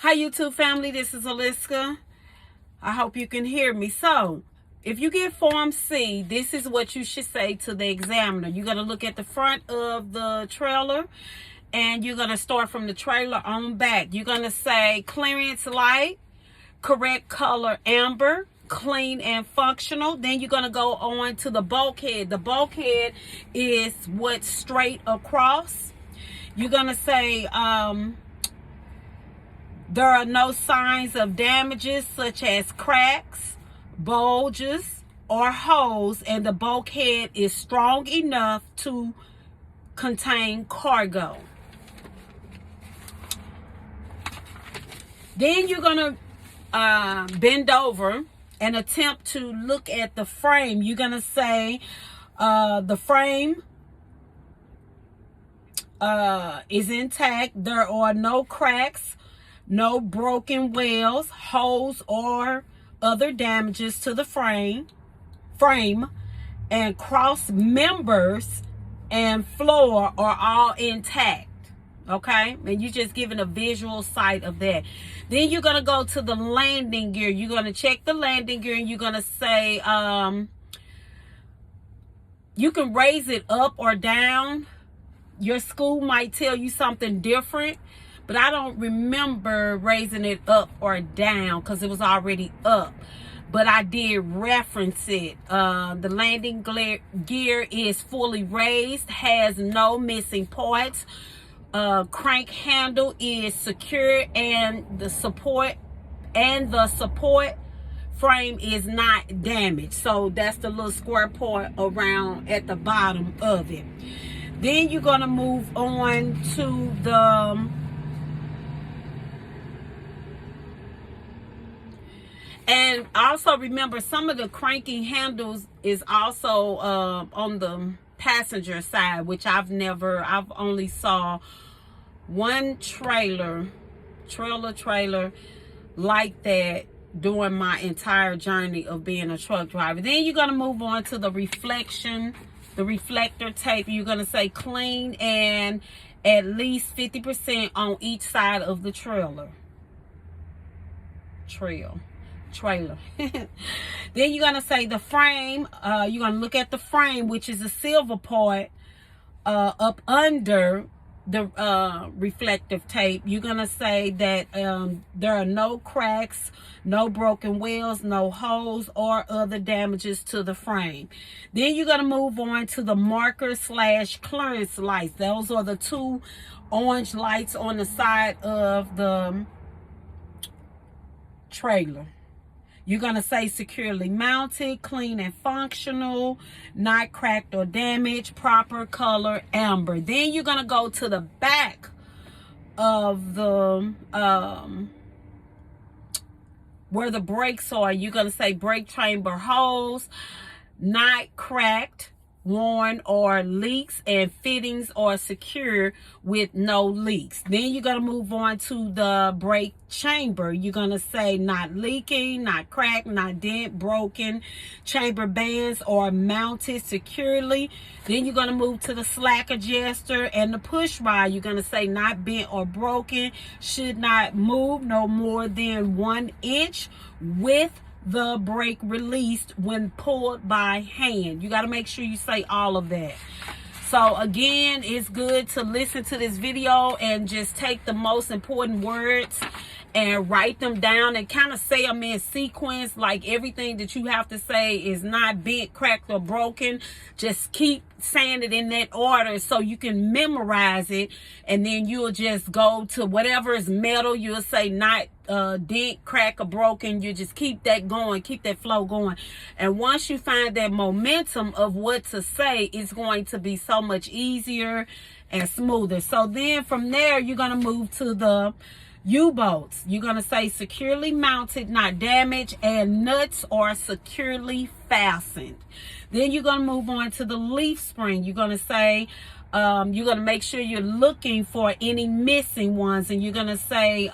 Hi YouTube family, this is Aliska. I hope you can hear me. So, if you get Form C, this is what you should say to the examiner. You're going to look at the front of the trailer and you're going to start from the trailer on back. You're going to say clearance light, correct color amber, clean and functional. Then you're going to go on to the bulkhead. The bulkhead is what's straight across. You're going to say there are no signs of damages such as cracks, bulges, or holes, and the bulkhead is strong enough to contain cargo. Then you're going to bend over and attempt to look at the frame. You're going to say the frame is intact. There are no cracks, no broken wheels, holes, or other damages to the frame, and cross members and floor are all intact. Okay, and you're just giving a visual sight of that. Then you're gonna go to the landing gear. You're gonna check the landing gear, and you're gonna say you can raise it up or down. Your school might tell you something different, but I don't remember raising it up or down because it was already up. But I did reference it. The landing gear is fully raised, has no missing parts. Crank handle is secure, and the support frame is not damaged. So that's the little square part around at the bottom of it. Then you're going to move on to the and also remember, some of the cranking handles is also on the passenger side, which I've only saw one trailer like that during my entire journey of being a truck driver. Then you're going to move on to the reflector tape. You're going to say clean and at least 50% on each side of the trailer. Then you're going to say the frame. You're going to look at the frame, which is a silver part up under the reflective tape. You're going to say that there are no cracks, no broken wheels, no holes, or other damages to the frame. Then you're going to move on to the marker / clearance lights. Those are the two orange lights on the side of the trailer. You're going to say securely mounted, clean and functional, not cracked or damaged, proper color amber. Then you're going to go to the back of the where the brakes are. You're going to say brake chamber holes, not cracked, worn, or leaks, and fittings are secure with no leaks. Then you're going to move on to the brake chamber. You're going to say not leaking, not cracked, not dent, broken. Chamber bands are mounted securely. Then you're going to move to the slack adjuster and the push rod. You're going to say not bent or broken, should not move no more than 1 inch with the brake released when pulled by hand. You got to make sure you say all of that. So again, it's good to listen to this video and just take the most important words and write them down and kind of say them in sequence. Like everything that you have to say is not bent, cracked, or broken. Just keep saying it in that order so you can memorize it, and then you'll just go to whatever is metal. You'll say not dent, crack, or broken. You just keep that going, keep that flow going. And once you find that momentum of what to say, it's going to be so much easier and smoother. So then from there, you're going to move to the U-bolts. You're going to say securely mounted, not damaged, and nuts are securely fastened. Then you're going to move on to the leaf spring. You're going to say you're going to make sure you're looking for any missing ones, and you're going to say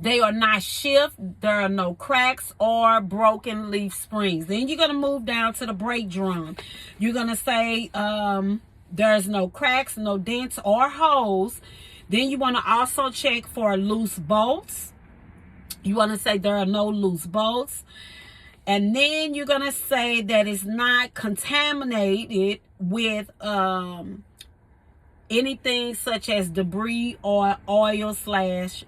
they are not shift, there are no cracks or broken leaf springs. Then you're going to move down to the brake drum. You're going to say there's no cracks, no dents or holes. Then you want to also check for loose bolts. You want to say there are no loose bolts. And then you're going to say that it's not contaminated with anything such as debris or oil/grease.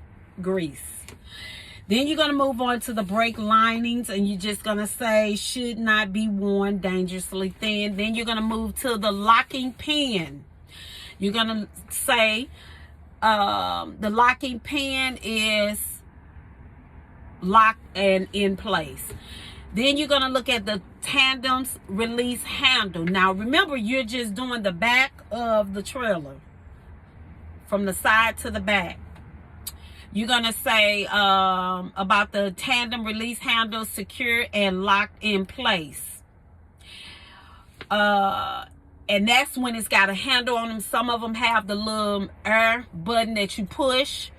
Then you're going to move on to the brake linings, and you're just going to say should not be worn, dangerously thin. Then you're going to move to the locking pin. You're going to say the locking pin is locked and in place. Then you're going to look at the tandem's release handle. Now, remember, you're just doing the back of the trailer from the side to the back. You're going to say about the tandem release handle secure and locked in place. And that's when it's got a handle on them. Some of them have the little air button that you push,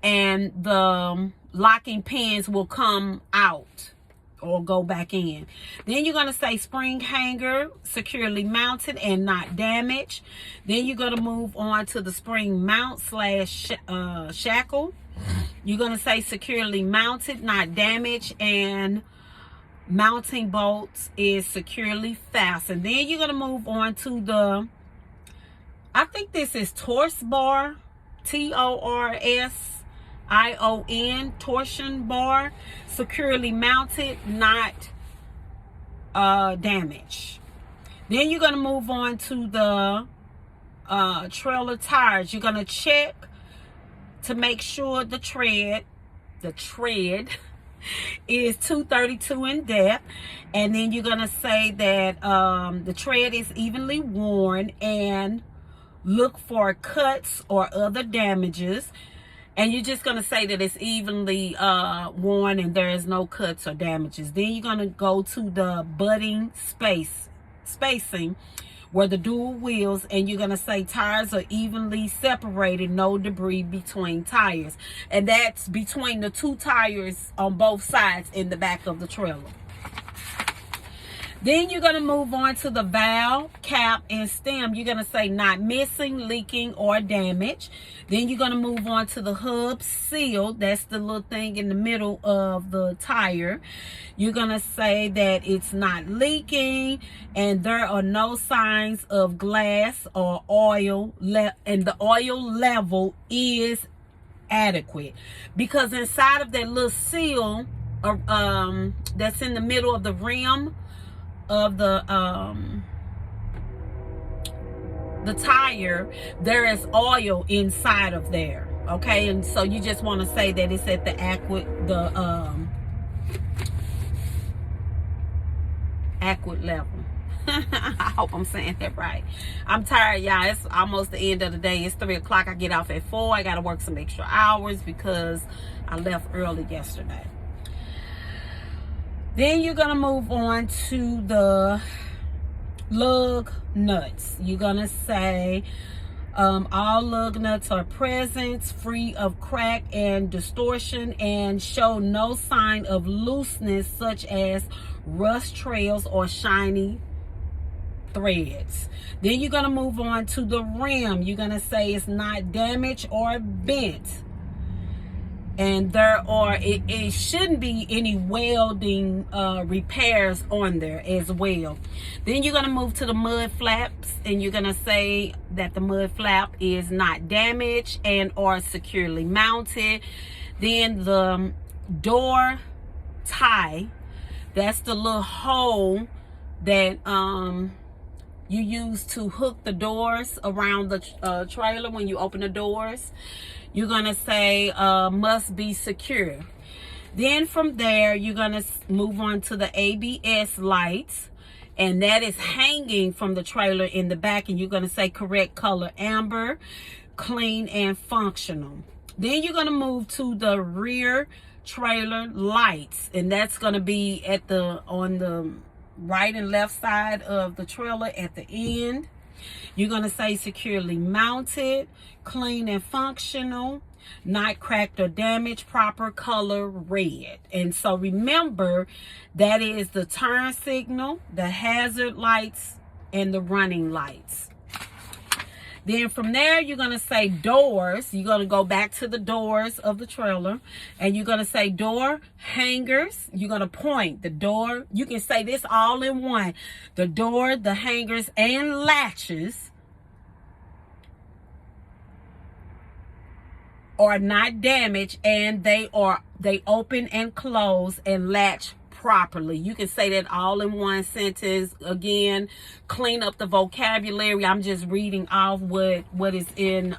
and the locking pins will come out or go back in. Then you're going to say spring hanger securely mounted and not damaged. Then you're going to move on to the spring mount / shackle. You're going to say securely mounted, not damaged, and mounting bolts is securely fastened. Then you're going to move on to the, I think this is torse bar, TORSION, torsion bar, securely mounted, not damaged. Then you're going to move on to the trailer tires. You're going to check to make sure the tread is 232 in depth, and then you're going to say that the tread is evenly worn, and look for cuts or other damages. And you're just going to say that it's evenly worn and there is no cuts or damages. Then you're going to go to the butting spacing where the dual wheels, and you're going to say tires are evenly separated, no debris between tires. And that's between the two tires on both sides in the back of the trailer. Then you're going to move on to the valve, cap, and stem. You're going to say not missing, leaking, or damaged. Then you're going to move on to the hub seal. That's the little thing in the middle of the tire. You're going to say that it's not leaking, and there are no signs of glass or oil, and the oil level is adequate. Because inside of that little seal that's in the middle of the rim of the tire, there is oil inside of there. Okay, and so you just want to say that it's at the adequate level. I hope I'm saying that right. I'm tired, y'all. It's almost the end of the day. It's 3 o'clock. I get off at 4. I got to work some extra hours because I left early yesterday. Then you're going to move on to the lug nuts. You're going to say all lug nuts are present, free of crack and distortion, and show no sign of looseness such as rust trails or shiny threads. Then you're going to move on to the rim. You're going to say it's not damaged or bent. And it shouldn't be any welding repairs on there as well. Then you're going to move to the mud flaps, and you're going to say that the mud flap is not damaged and or securely mounted. Then the door tie, that's the little hole that you use to hook the doors around the trailer when you open the doors. You're going to say must be secure. Then from there, you're going to move on to the ABS lights. And that is hanging from the trailer in the back. And you're going to say correct color amber, clean and functional. Then you're going to move to the rear trailer lights. And that's going to be on the right and left side of the trailer at the end. You're going to say securely mounted, clean and functional, not cracked or damaged, proper color red. And so remember, that is the turn signal, the hazard lights, and the running lights. Then from there, you're going to say doors. You're going to go back to the doors of the trailer, and you're going to say door hangers. You're going to point the door. You can say this all in one. The door, the hangers, and latches are not damaged, and they open and close and latch properly. You can say that all in one sentence. Again, clean up the vocabulary. I'm just reading off what is in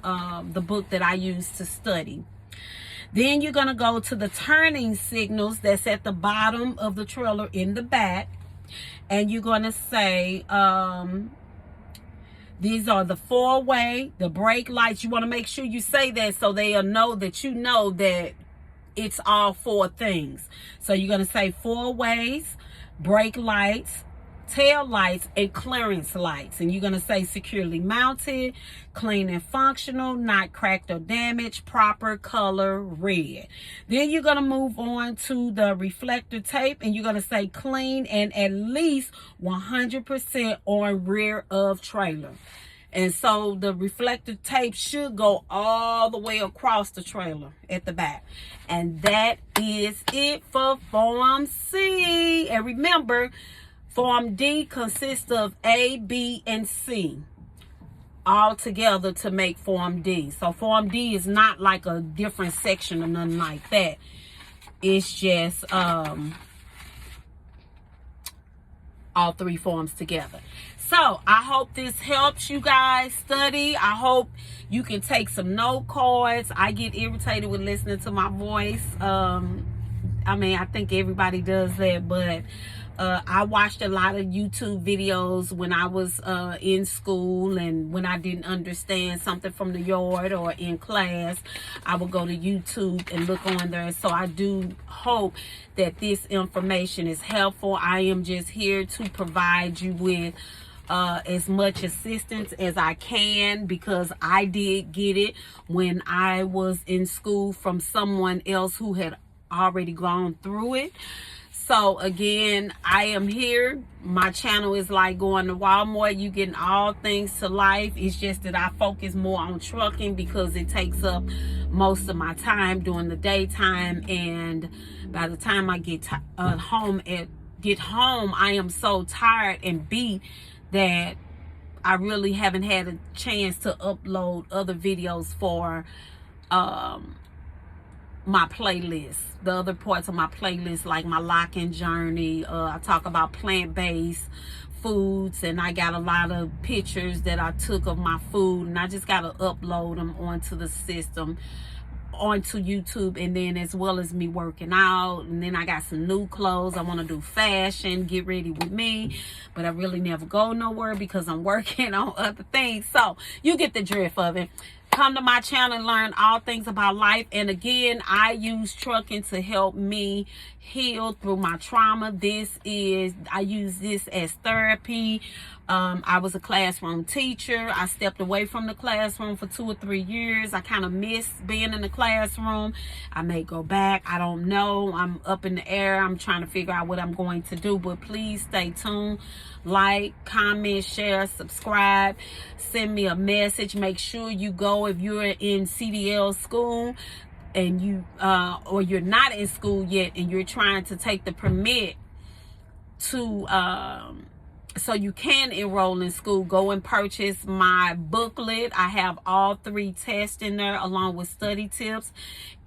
the book that I use to study. Then you're going to go to the turning signals that's at the bottom of the trailer in the back, and you're going to say these are the four-way, the brake lights. You want to make sure you say that so they'll know that you know that it's all four things. So you're going to say four ways, brake lights, tail lights, and clearance lights. And you're going to say securely mounted, clean and functional, not cracked or damaged, proper color red. Then you're going to move on to the reflector tape, and you're going to say clean and at least 100% on rear of trailer. And so the reflector tape should go all the way across the trailer at the back. And that is it for Form C. And remember, Form D consists of A, B, and C all together to make Form D. So Form D is not like a different section or nothing like that. It's just all three forms together. So I hope this helps you guys study. I hope you can take some note cards. I get irritated with listening to my voice. I mean, I think everybody does that, but I watched a lot of YouTube videos when I was in school, and when I didn't understand something from the yard or in class, I would go to YouTube and look on there. So I do hope that this information is helpful. I am just here to provide you with as much assistance as I can, because I did get it when I was in school from someone else who had already gone through it. So again, I am here. My channel is like going to Walmart. You getting all things to life. It's just that I focus more on trucking because it takes up most of my time during the daytime, and by the time I get home, I am so tired and beat that I really haven't had a chance to upload other videos for my playlist, the other parts of my playlist, like my locking journey. I talk about plant-based foods, and I got a lot of pictures that I took of my food, and I just got to upload them onto the system, onto YouTube, and then as well as me working out. And then I got some new clothes. I want to do fashion, get ready with me, but I really never go nowhere because I'm working on other things. So you get the drift of it. Come to my channel and learn all things about life. And again, I use trucking to help me heal through my trauma. I use this as therapy. I was a classroom teacher. I stepped away from the classroom for 2 or 3 years. I kind of miss being in the classroom. I may go back. I don't know. I'm up in the air. I'm trying to figure out what I'm going to do. But please stay tuned. Like, comment, share, subscribe. Send me a message. Make sure you go if you're in CDL school and you or you're not in school yet and you're trying to take the permit to so you can enroll in school. Go and purchase my booklet. I have all 3 tests in there along with study tips,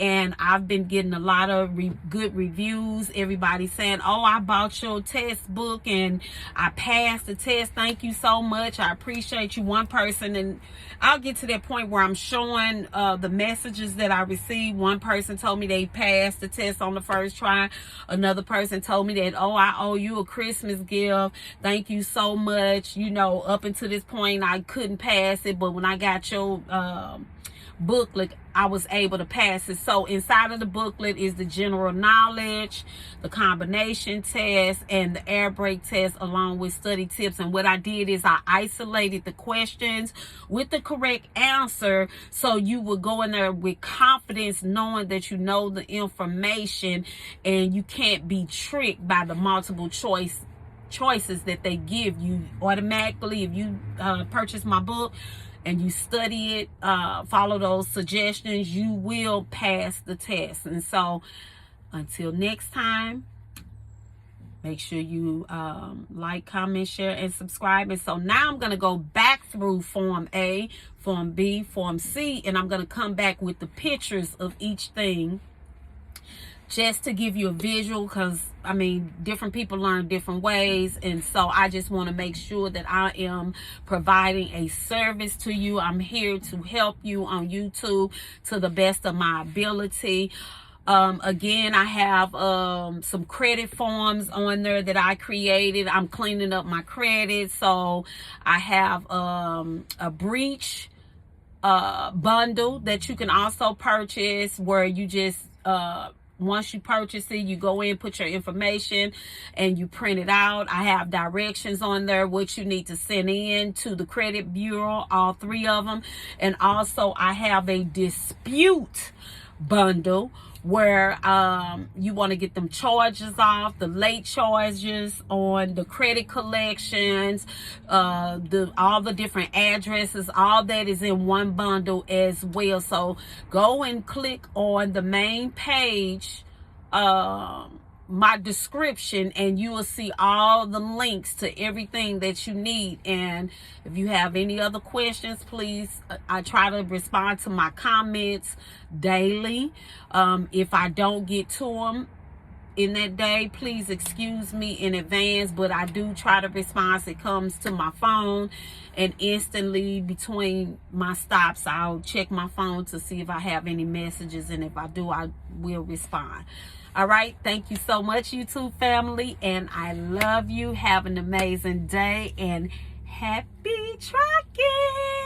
and I've been getting a lot of good reviews. Everybody saying, oh, I bought your test book and I passed the test. Thank you so much. I appreciate you. One person, and I'll get to that point where I'm showing the messages that I received. One person told me they passed the test on the first try. Another person told me that, oh, I owe you a Christmas gift. Thank you so much. You know, up until this point I couldn't pass it, but when I got your booklet, I was able to pass it. So inside of the booklet is the general knowledge, the combination test, and the air brake test, along with study tips. And what I did is I isolated the questions with the correct answer, so you would go in there with confidence, knowing that you know the information and you can't be tricked by the multiple choices that they give you automatically. If you purchase my book and you study it, follow those suggestions, you will pass the test. And so until next time, make sure you like, comment, share, and subscribe. And so now I'm going to go back through Form A, Form B, Form C, and I'm going to come back with the pictures of each thing, just to give you a visual, because I mean, different people learn different ways. And so I just want to make sure that I am providing a service to you. I'm here to help you on YouTube to the best of my ability. Again, I have some credit forms on there that I created. I'm cleaning up my credit. So I have a breach bundle that you can also purchase, where you just once you purchase it, you go in, put your information, and you print it out. I have directions on there, what you need to send in to the credit bureau, all 3 of them. And also I have a dispute bundle, where you want to get them charges off, the late charges on the credit collections, all the different addresses, all that is in one bundle as well. So go and click on the main page, my description, and you will see all the links to everything that you need. And if you have any other questions, please, I try to respond to my comments daily. If I don't get to them in that day, please excuse me in advance, but I do try to respond. It comes to my phone, and instantly between my stops, I'll check my phone to see if I have any messages, and if I do, I will respond. All right, thank you so much, YouTube family, and I love you. Have an amazing day, and happy trucking.